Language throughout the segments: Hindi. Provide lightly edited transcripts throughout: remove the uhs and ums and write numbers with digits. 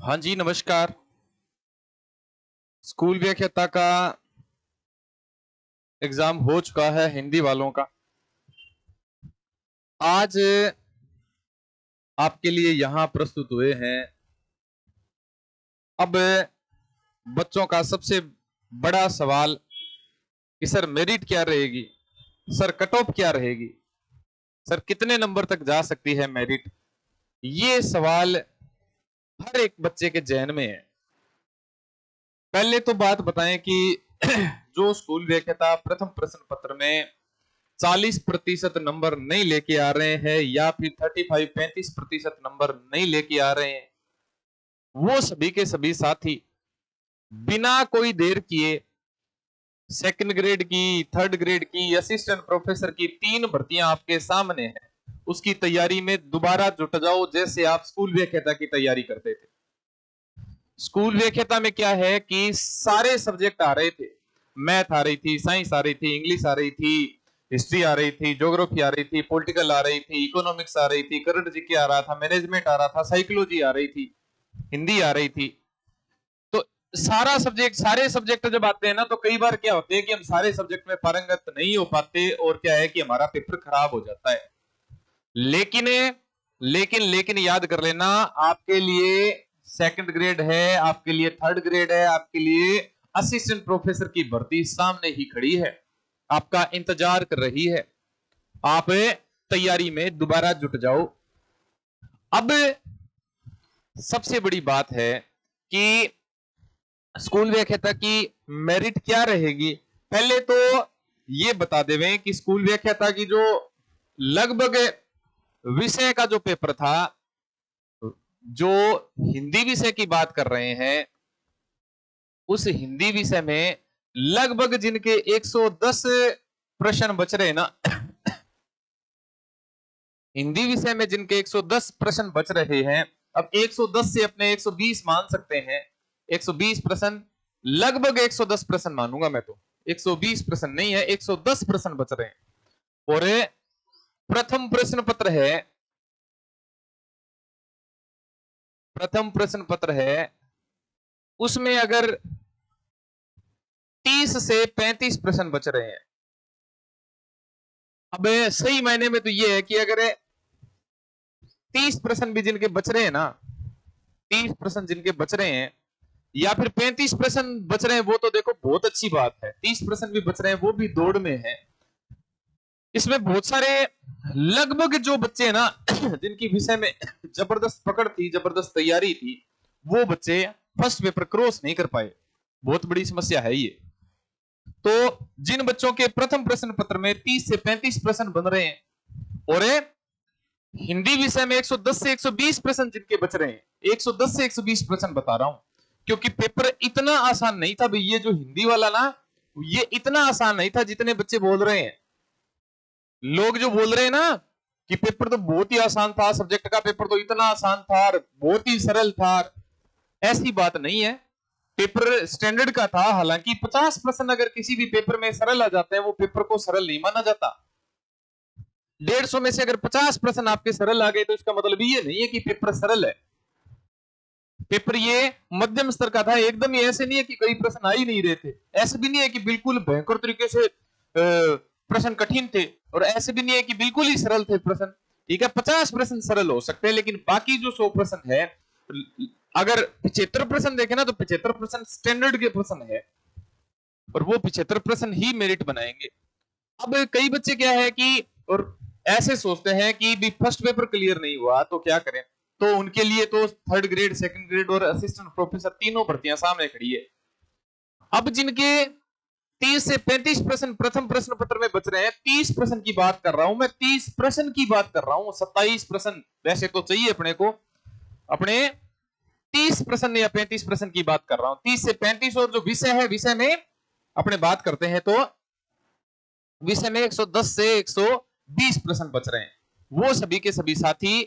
हाँ जी, नमस्कार। स्कूल व्याख्याता का एग्जाम हो चुका है हिंदी वालों का। आज आपके लिए यहाँ प्रस्तुत हुए हैं। अब बच्चों का सबसे बड़ा सवाल कि सर मेरिट क्या रहेगी, सर कट ऑफ क्या रहेगी, सर कितने नंबर तक जा सकती है मेरिट। ये सवाल हर एक बच्चे के जहन में है। पहले तो बात बताएं कि जो स्कूल व्याख्याता प्रथम प्रश्न पत्र में 40% नंबर नहीं लेके आ रहे हैं या फिर 35-35% नंबर नहीं लेके आ रहे हैं, वो सभी के सभी साथी बिना कोई देर किए सेकंड ग्रेड की, थर्ड ग्रेड की, असिस्टेंट प्रोफेसर की 3 भर्तियां आपके सामने हैं। उसकी तैयारी में दोबारा जुट जाओ जैसे आप स्कूल व्याख्याता की तैयारी करते थे। स्कूल व्याख्याता में क्या है कि सारे सब्जेक्ट आ रहे थे। मैथ आ रही थी, साइंस आ रही थी, इंग्लिश आ रही थी, हिस्ट्री आ रही थी, ज्योग्राफी आ रही थी, पॉलिटिकल आ रही थी, इकोनॉमिक्स आ रही थी, करंट जीके आ रहा था, मैनेजमेंट आ रहा था, साइकोलॉजी आ रही थी, हिंदी आ रही थी। तो सारे सब्जेक्ट जब आते हैं ना, तो कई बार क्या होते हैं कि हम सारे सब्जेक्ट में पारंगत नहीं हो पाते और क्या है कि हमारा पेपर खराब हो जाता है। लेकिन लेकिन लेकिन याद कर लेना, आपके लिए सेकंड ग्रेड है, आपके लिए थर्ड ग्रेड है, आपके लिए असिस्टेंट प्रोफेसर की भर्ती सामने ही खड़ी है, आपका इंतजार कर रही है। आप तैयारी में दोबारा जुट जाओ। अब सबसे बड़ी बात है कि स्कूल व्याख्याता की मेरिट क्या रहेगी। पहले तो ये बता देवें कि स्कूल व्याख्याता की जो लगभग विषय का जो पेपर था, जो हिंदी विषय की बात कर रहे हैं, उस हिंदी विषय में लगभग जिनके 110 प्रश्न बच रहे ना, हिंदी विषय में जिनके 110 प्रश्न बच रहे हैं, अब 110 से अपने 120 मान सकते हैं। 120 प्रश्न, लगभग 110 प्रश्न मानूंगा मैं तो, 120 प्रश्न नहीं है, 110 प्रश्न बच रहे हैं। और प्रथम प्रश्न पत्र है, प्रथम प्रश्न पत्र है, उसमें अगर 30 से 35 प्रश्न बच रहे हैं। अब सही मायने में तो ये है कि अगर 30 प्रश्न भी जिनके बच रहे हैं ना, 30 प्रश्न जिनके बच रहे हैं या फिर 35 प्रश्न बच रहे हैं, वो तो देखो बहुत अच्छी बात है। 30 प्रश्न भी बच रहे हैं, वो भी दौड़ में है। इसमें बहुत सारे लगभग जो बच्चे हैं ना जिनकी विषय में जबरदस्त पकड़ थी, जबरदस्त तैयारी थी, वो बच्चे फर्स्ट पेपर क्रॉस नहीं कर पाए। बहुत बड़ी समस्या है ये। तो जिन बच्चों के प्रथम प्रश्न पत्र में 30 से 35 प्रश्न बन रहे हैं और हिंदी विषय में 110 से 120 प्रश्न जिनके बच रहे हैं, 110 से 120 प्रश्न बता रहा हूं, क्योंकि पेपर इतना आसान नहीं था भाई। ये जो हिंदी वाला ना, ये इतना आसान नहीं था जितने बच्चे बोल रहे हैं। लोग जो बोल रहे हैं ना कि पेपर तो बहुत ही आसान था, सब्जेक्ट का पेपर तो इतना आसान था, बहुत ही सरल था, ऐसी बात नहीं है। पेपर स्टैंडर्ड का था। हालांकि 50 प्रश्न अगर किसी भी पेपर में सरल आ जाते हैं, वो पेपर को सरल नहीं माना जाता। 150 में से अगर 50 प्रश्न आपके सरल आ गए, तो इसका मतलब ये नहीं है कि पेपर सरल है। पेपर ये मध्यम स्तर का था, एकदम ही ऐसे नहीं है कि कई प्रश्न आ ही नहीं रहे थे, ऐसे भी नहीं है कि बिल्कुल भयंकर तरीके से प्रश्न कठिन थे, और ऐसे भी नहीं है कि बिल्कुल ही सरल थे प्रश्न। ठीक है, 50 प्रश्न सरल हो सकते हैं, लेकिन बाकी जो 100 प्रश्न है, अगर 75 प्रश्न देखे ना, तो 75 प्रश्न स्टैंडर्ड के प्रश्न है, और वो 75 प्रश्न ही मेरिट बनाएंगे। अब कई बच्चे क्या है कि और ऐसे सोचते हैं कि भी फर्स्ट पेपर क्लियर नहीं हुआ तो क्या करें, तो उनके लिए तो थर्ड ग्रेड, सेकंड ग्रेड और असिस्टेंट प्रोफेसर तीनों भर्तियां सामने खड़ी है। अब जिनके 30 से 35 प्रश्न प्रथम प्रश्न पत्र में बच रहे हैं, 30 प्रश्न की बात कर रहा हूं मैं, 30 प्रश्न की बात कर रहा हूं। 27 प्रश्न वैसे तो चाहिए अपने को, अपने 30 प्रश्न या 35 प्रश्न की बात कर रहा हूं, 30 से 35। और जो विषय है, विषय में अपने बात करते हैं, तो विषय में 110 से 120 प्रश्न बच रहे हैं। वो सभी के सभी साथी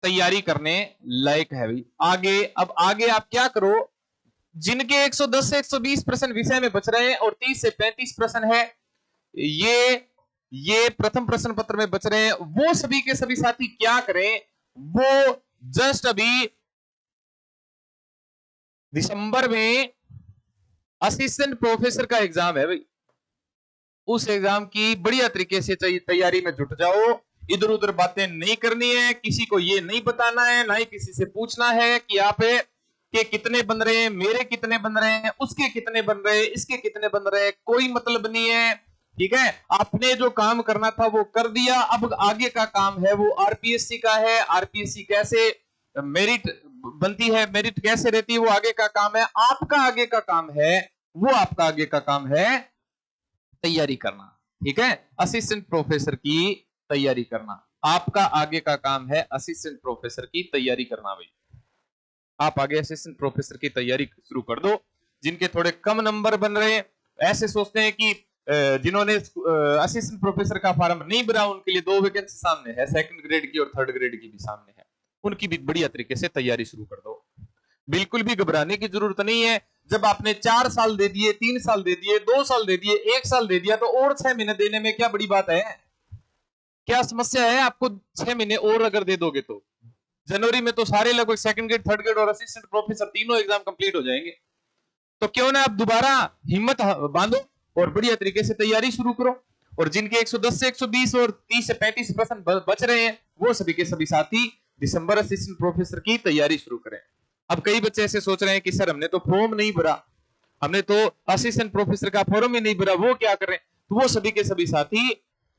तैयारी करने लायक है भाई। आगे, अब आगे आप क्या करो, जिनके 110 से 120 प्रश्न विषय में बच रहे हैं और 30 से 35 प्रश्न है, ये प्रथम प्रश्न पत्र में बच रहे हैं, वो सभी के सभी साथी क्या करें, वो जस्ट अभी दिसंबर में असिस्टेंट प्रोफेसर का एग्जाम है भाई, उस एग्जाम की बढ़िया तरीके से तैयारी में जुट जाओ। इधर उधर बातें नहीं करनी है, किसी को ये नहीं बताना है, ना ही किसी से पूछना है कि आप के कितने बन रहे हैं, मेरे कितने बन रहे हैं, उसके कितने बन रहे हैं, इसके कितने बन रहे हैं, कोई मतलब नहीं है। ठीक है, आपने जो काम करना था वो कर दिया, अब आगे का काम है वो आरपीएससी का है। आरपीएससी कैसे मेरिट बनती है, मेरिट कैसे रहती है, वो आगे का काम है। आपका आगे का काम है, वो आपका आगे का काम है तैयारी करना। ठीक है, असिस्टेंट प्रोफेसर की तैयारी करना आपका आगे का काम है। असिस्टेंट प्रोफेसर की तैयारी करना भाई, आप आगे असिस्टेंट प्रोफेसर की तैयारी शुरू कर दो। जिनके थोड़े कम नंबर बन रहे हैं, ऐसे सोचते हैं कि जिन्होंने असिस्टेंट प्रोफेसर का फॉर्म नहीं भरा, उनके लिए 2 वैकेंसी सामने है, सेकंड ग्रेड की और थर्ड ग्रेड की भी सामने है, उनकी भी बढ़िया तरीके से तैयारी शुरू कर दो। बिल्कुल भी घबराने की जरूरत नहीं है। जब आपने 4 साल दे दिए, 3 साल दे दिए, 2 साल दे दिए, 1 साल दे दिया, तो और 6 महीने देने में क्या बड़ी बात है, क्या समस्या है? आपको 6 महीने और अगर दे दोगे तो जनवरी में तो सारे लगभग सेकंड ग्रेड, थर्ड ग्रेड और असिस्टेंट प्रोफेसर तीनों एग्जाम कंप्लीट हो जाएंगे। तो क्यों ना आप दोबारा हिम्मत बांधो और बढ़िया तरीके से तैयारी शुरू करो। और जिनके 110 से 120 और 30 से 35% बच रहे हैं, वो सभी के सभी साथी दिसंबर असिस्टेंट प्रोफेसर की तैयारी शुरू करें। अब कई बच्चे ऐसे सोच रहे हैं कि सर हमने तो फॉर्म नहीं भरा, हमने तो असिस्टेंट प्रोफेसर का फॉर्म ही नहीं भरा, वो क्या करें? तो वो सभी के सभी साथी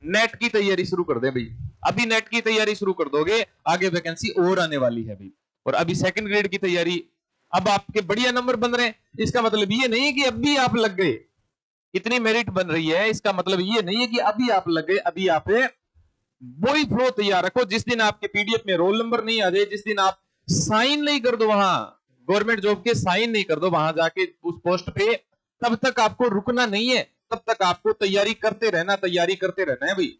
नेट की तैयारी शुरू कर दे भाई। अभी नेट की तैयारी शुरू कर दोगे, आगे वैकेंसी और आने वाली है भाई। और अभी सेकंड ग्रेड की तैयारी, अब आपके बढ़िया नंबर बन रहे हैं, इसका मतलब ये नहीं है कि अभी आप लग गए। इतनी मेरिट बन रही है, इसका मतलब ये नहीं है कि अभी आप लग गए। अभी आप वही फ्लो तैयार रखो। जिस दिन आपके पीडीएफ में रोल नंबर नहीं आ जाए, जिस दिन आप साइन नहीं कर दो, वहां गवर्नमेंट जॉब के साइन नहीं कर दो वहां जाके उस पोस्ट पे, तब तक आपको रुकना नहीं है, तब तक आपको तैयारी करते रहना, तैयारी करते रहना है भाई।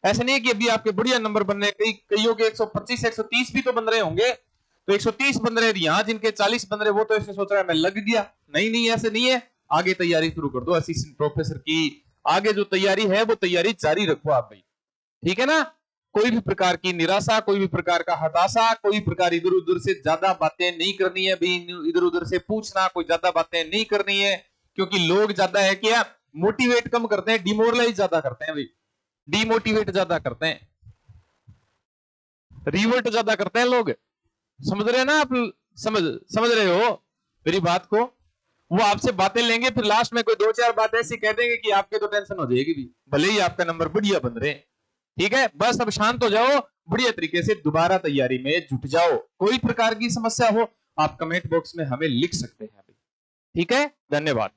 ऐसा नहीं है कि अभी आपके बढ़िया नंबर बन रहे हैं, कईयों के 125 130 भी तो बन रहे होंगे, तो 130 बन रहे हैं, यहां जिनके 40 बन रहे वो तो ऐसे सोच रहा है मैं लग गया। नहीं नहीं, ऐसे नहीं है। आगे तैयारी शुरू कर दो असिस्टेंट प्रोफेसर की, आगे जो तैयारी है वो तैयारी जारी रखो आप भाई। ठीक है ना? कोई भी प्रकार की निराशा, कोई भी प्रकार का हताशा, कोई प्रकार इधर उधर से ज्यादा बातें नहीं करनी है भाई। इधर उधर से पूछना, कोई ज्यादा बातें नहीं करनी है, क्योंकि लोग ज्यादा है क्या, मोटिवेट कम करते हैं, डिमोरलाइज ज्यादा करते हैं भाई, डिमोटिवेट ज्यादा करते हैं, रिवर्ट ज्यादा करते हैं लोग। समझ रहे हैं ना आप? समझ रहे हो मेरी बात को? वो आपसे बातें लेंगे, फिर लास्ट में कोई 2-4 बात ऐसी कह देंगे कि आपके तो टेंशन हो जाएगी भी, भले ही आपका नंबर बढ़िया बन रहे हैं। ठीक है, बस अब शांत हो जाओ, बढ़िया तरीके से दोबारा तैयारी में जुट जाओ। कोई प्रकार की समस्या हो आप कमेंट बॉक्स में हमें लिख सकते हैं। ठीक है, धन्यवाद।